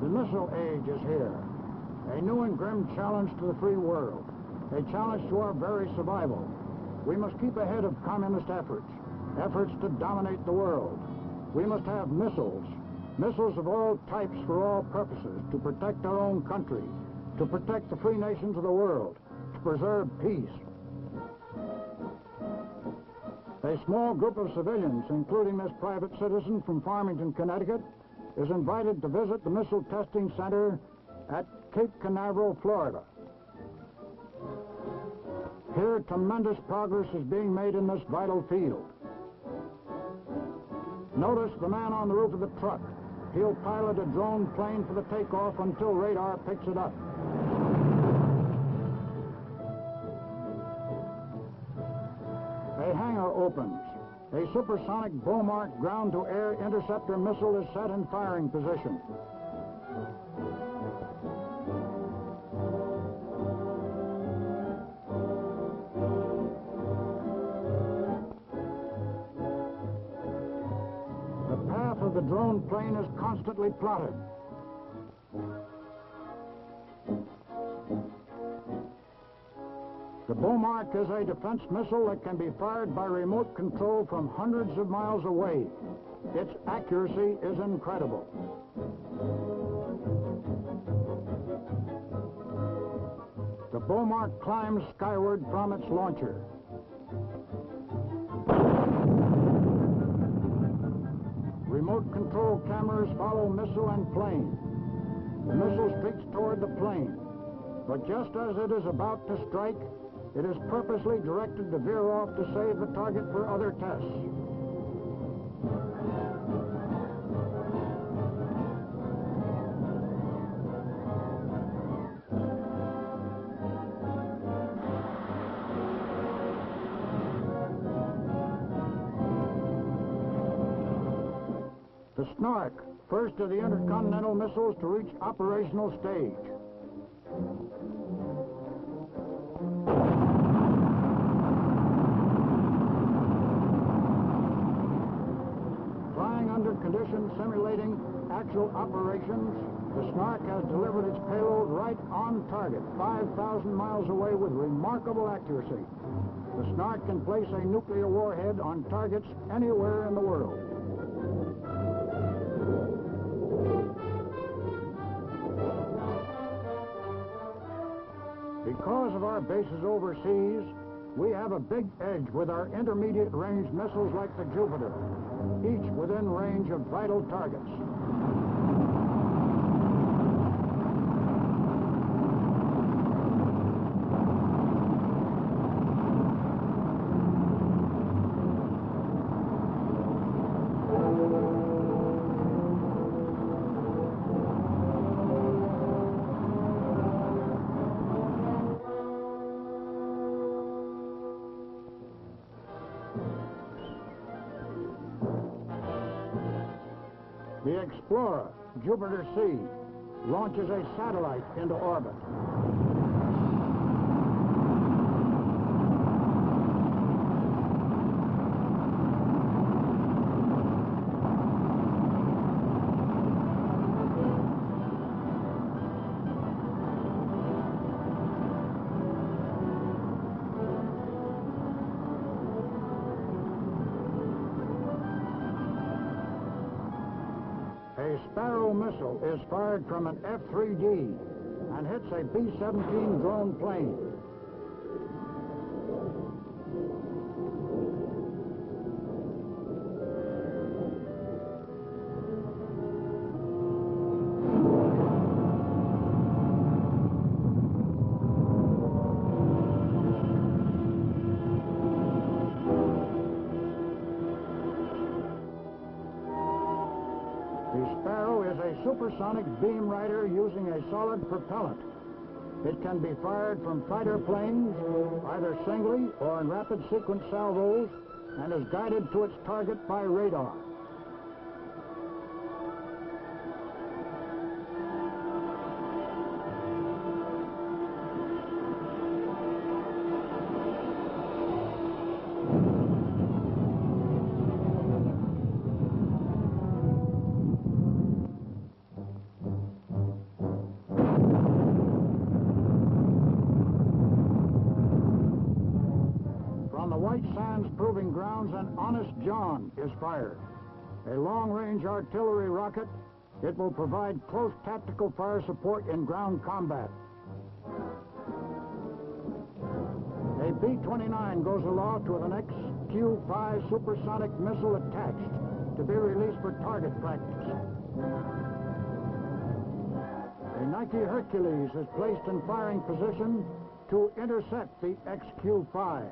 The missile age is here. A new and grim challenge to the free world. A challenge to our very survival. We must keep ahead of communist efforts to dominate the world. We must have missiles of all types for all purposes, to protect our own country, to protect the free nations of the world, to preserve peace. A small group of civilians, including this private citizen from Farmington, Connecticut, is invited to visit the Missile Testing Center at Cape Canaveral, Florida. Here, tremendous progress is being made in this vital field. Notice the man on the roof of the truck. He'll pilot a drone plane for the takeoff until radar picks it up. A hangar opens. A supersonic Beaumark ground-to-air interceptor missile is set in firing position. The path of the drone plane is constantly plotted. The Beaumark is a defense missile that can be fired by remote control from hundreds of miles away. Its accuracy is incredible. The Beaumark climbs skyward from its launcher. Remote control cameras follow missile and plane. The missile streaks toward the plane, but just as it is about to strike, it is purposely directed to veer off to save the target for other tests. The Snark, first of the intercontinental missiles to reach operational stage. Under conditions simulating actual operations, the Snark has delivered its payload right on target, 5,000 miles away with remarkable accuracy. The Snark can place a nuclear warhead on targets anywhere in the world. Because of our bases overseas, we have a big edge with our intermediate range missiles like the Jupiter, each within range of vital targets. The Explorer, Jupiter-C, launches a satellite into orbit. A Sparrow missile is fired from an F-3D and hits a B-17 drone plane. The Sparrow is a supersonic beam rider using a solid propellant. It can be fired from fighter planes, either singly or in rapid sequence salvos, and is guided to its target by radar. grounds, and Honest John is fired. A long-range artillery rocket, it will provide close tactical fire support in ground combat. A B-29 goes aloft with an XQ-5 supersonic missile attached to be released for target practice. A Nike Hercules is placed in firing position to intercept the XQ-5.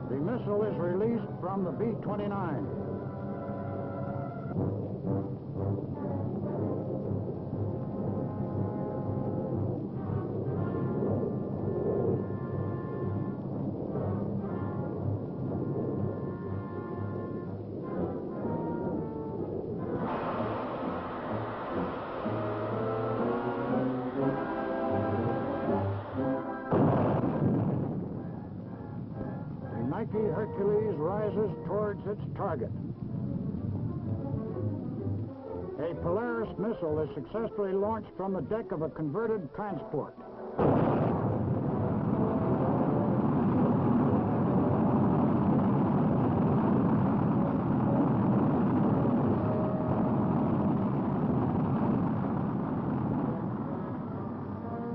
The missile is released from the B-29. Nike Hercules rises towards its target. A Polaris missile is successfully launched from the deck of a converted transport.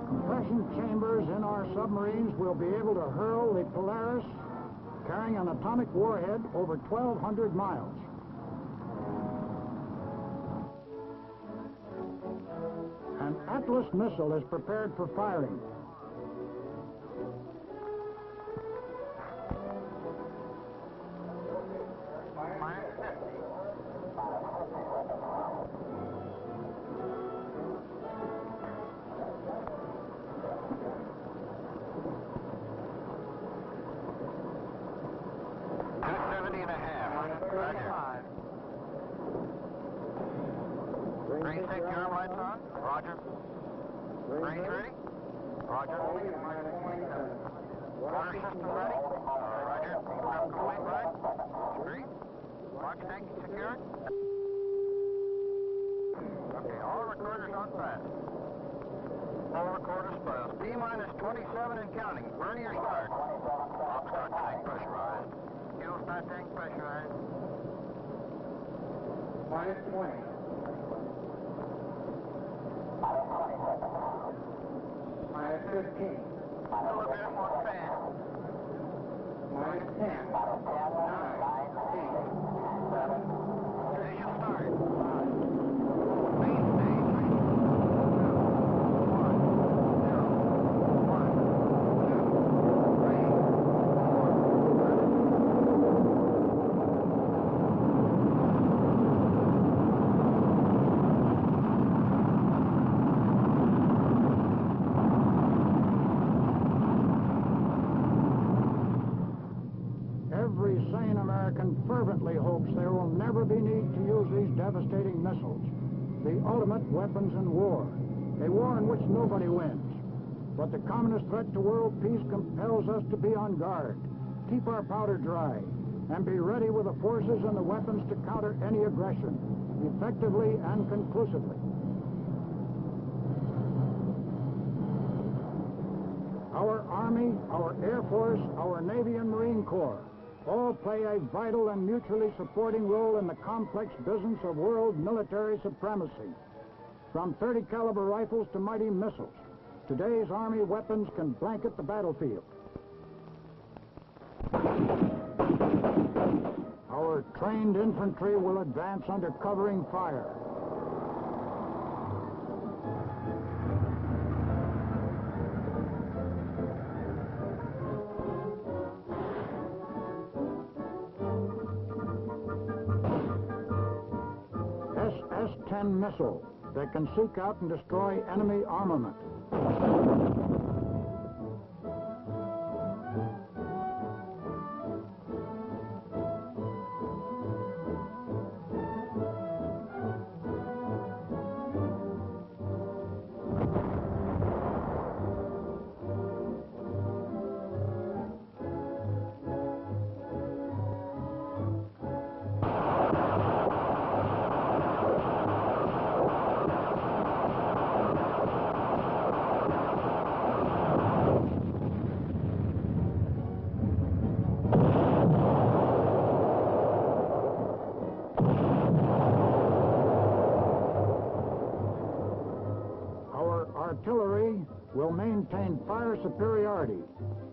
Compression chambers in our submarines will be able to hurl the Polaris carrying an atomic warhead over 1,200 miles. An Atlas missile is prepared for firing. Green secure lights on. Roger. Green's ready. Roger. Water system ready. Roger. Prep complete, right? Green. Launch tank secured. Okay, all recorders on fast. All recorders fast. T-minus 27 and counting. Vernier start. Off start tank pressurized. Fuel start tank pressurized. Minus 20. Minus 15. Elevator one fan. Minus 10. 9. 8. 7. Initial start. 5. Main stage. 1. 0. 1. 2. 3. 4. Every sane American fervently hopes there will never be need to use these devastating missiles, the ultimate weapons in war, a war in which nobody wins. But the communist threat to world peace compels us to be on guard, keep our powder dry, and be ready with the forces and the weapons to counter any aggression, effectively and conclusively. Our Army, our Air Force, our Navy and Marine Corps all play a vital and mutually supporting role in the complex business of world military supremacy. From .30 caliber rifles to mighty missiles, today's Army weapons can blanket the battlefield. Our trained infantry will advance under covering fire. SS-10 missile that can seek out and destroy enemy armament. artillery will maintain fire superiority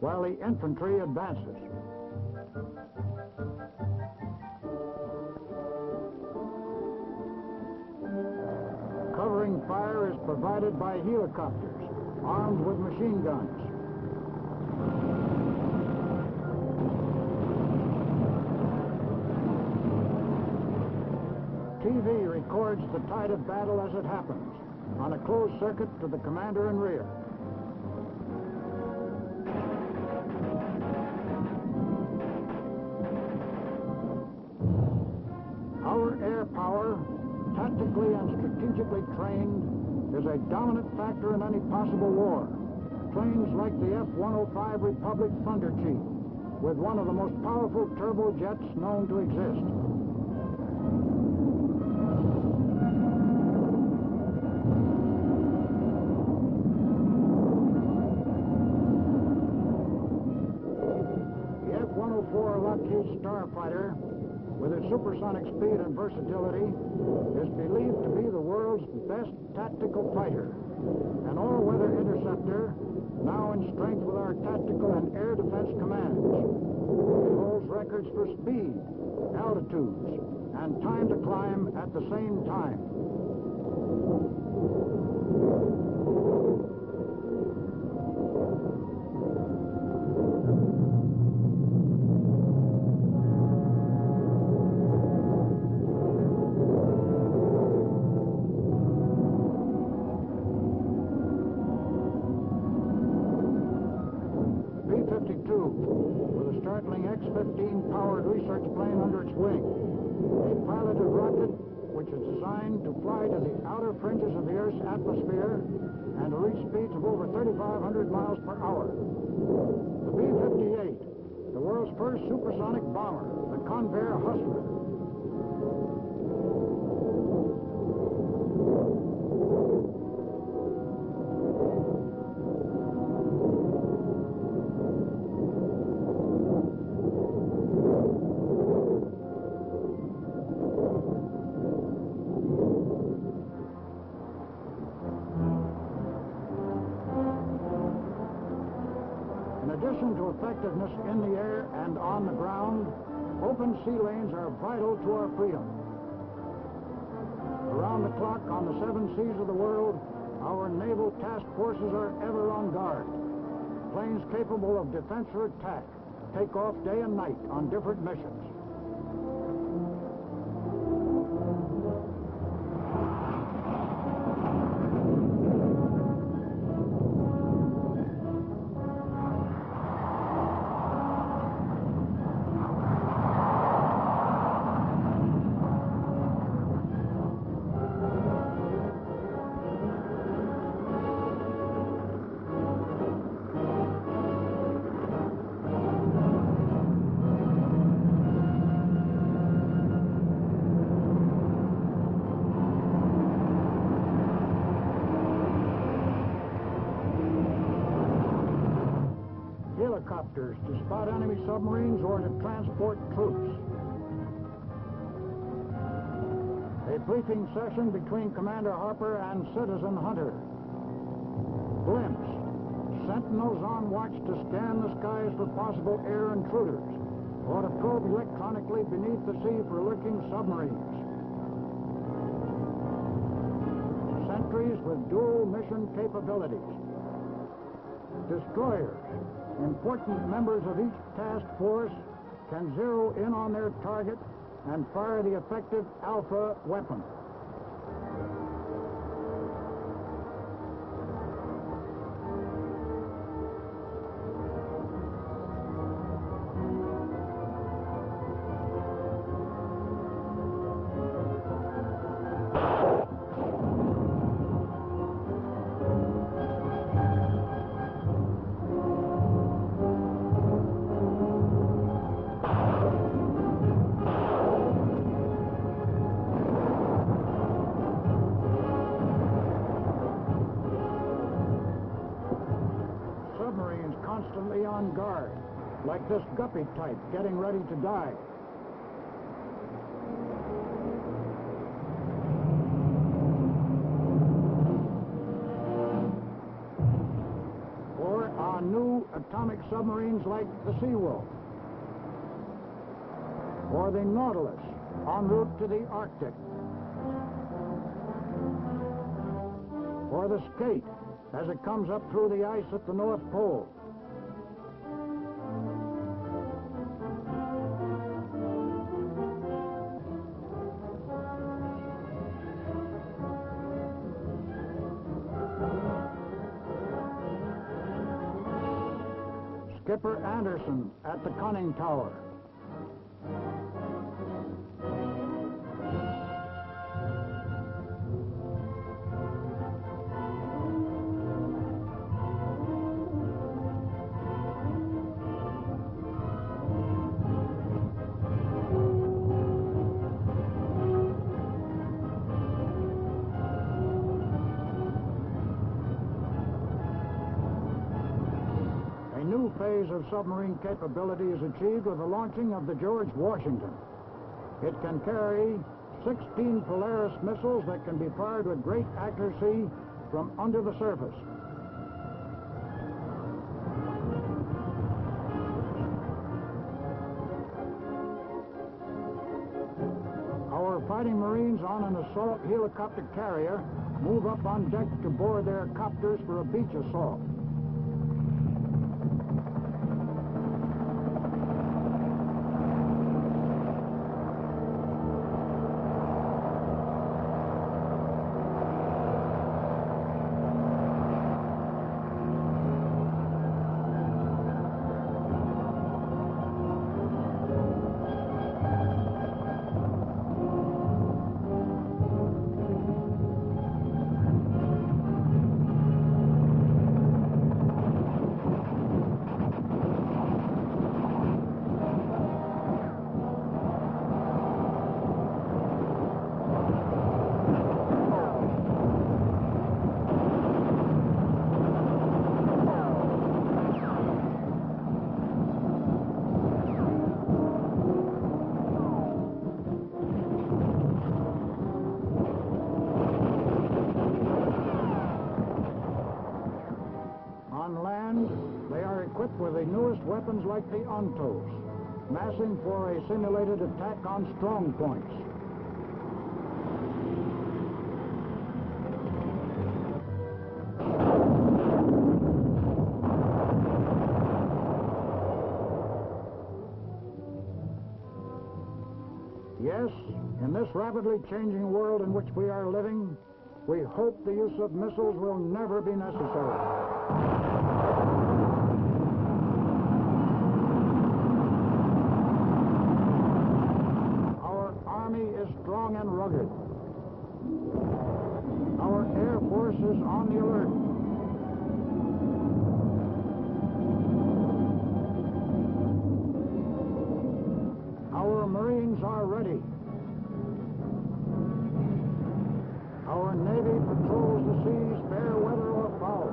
while the infantry advances. Covering fire is provided by helicopters armed with machine guns. TV records the tide of battle as it happens on a closed circuit to the commander and rear. Our air power, tactically and strategically trained, is a dominant factor in any possible war. Planes like the F-105 Republic Thunder Chief, with one of the most powerful turbojets known to exist. The F-104 Lockheed Starfighter, with its supersonic speed and versatility, is believed to be the world's best tactical fighter. An all-weather interceptor, now in strength with our tactical and air defense commands. It holds records for speed, altitudes, and time to climb at the same time. B-52, with a startling X-15 powered research plane under its wing. A piloted rocket which is designed to fly to the outer fringes of the Earth's atmosphere and to reach speeds of over 3,500 miles per hour. The B-58, the world's first supersonic bomber, the Convair Hustler. In addition to effectiveness in the air and on the ground, open sea lanes are vital to our freedom. Around the clock on the 7 seas of the world, our naval task forces are ever on guard. Planes capable of defense or attack take off day and night on different missions. Helicopters to spot enemy submarines or to transport troops. A briefing session between Commander Harper and Citizen Hunter. Blimps. Sentinels on watch to scan the skies for possible air intruders or to probe electronically beneath the sea for lurking submarines. Sentries with dual mission capabilities. Destroyers, important members of each task force, can zero in on their target and fire the effective Alpha weapon. Submarines constantly on guard, like this Guppy type getting ready to dive. submarines like the Seawolf, or the Nautilus en route to the Arctic, or the Skate as it comes up through the ice at the North Pole. Skipper Anderson at the conning tower. A new phase of submarine capability is achieved with the launching of the George Washington. It can carry 16 Polaris missiles that can be fired with great accuracy from under the surface. Our fighting Marines on an assault helicopter carrier move up on deck to board their copters for a beach assault. On land, they are equipped with the newest weapons like the Ontos, massing for a simulated attack on strong points. Yes, in this rapidly changing world in which we are living, we hope the use of missiles will never be necessary. Our Army is strong and rugged. Our Air Force is on the alert. Our Marines are ready. Our Navy patrols the seas, fair weather or foul.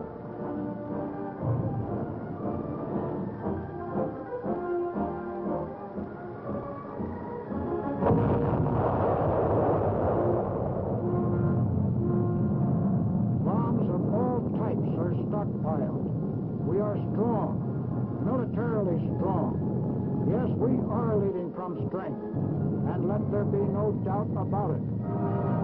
Bombs of all types are stockpiled. We are strong, militarily strong. Yes, we are leading from strength, and let there be no doubt about it.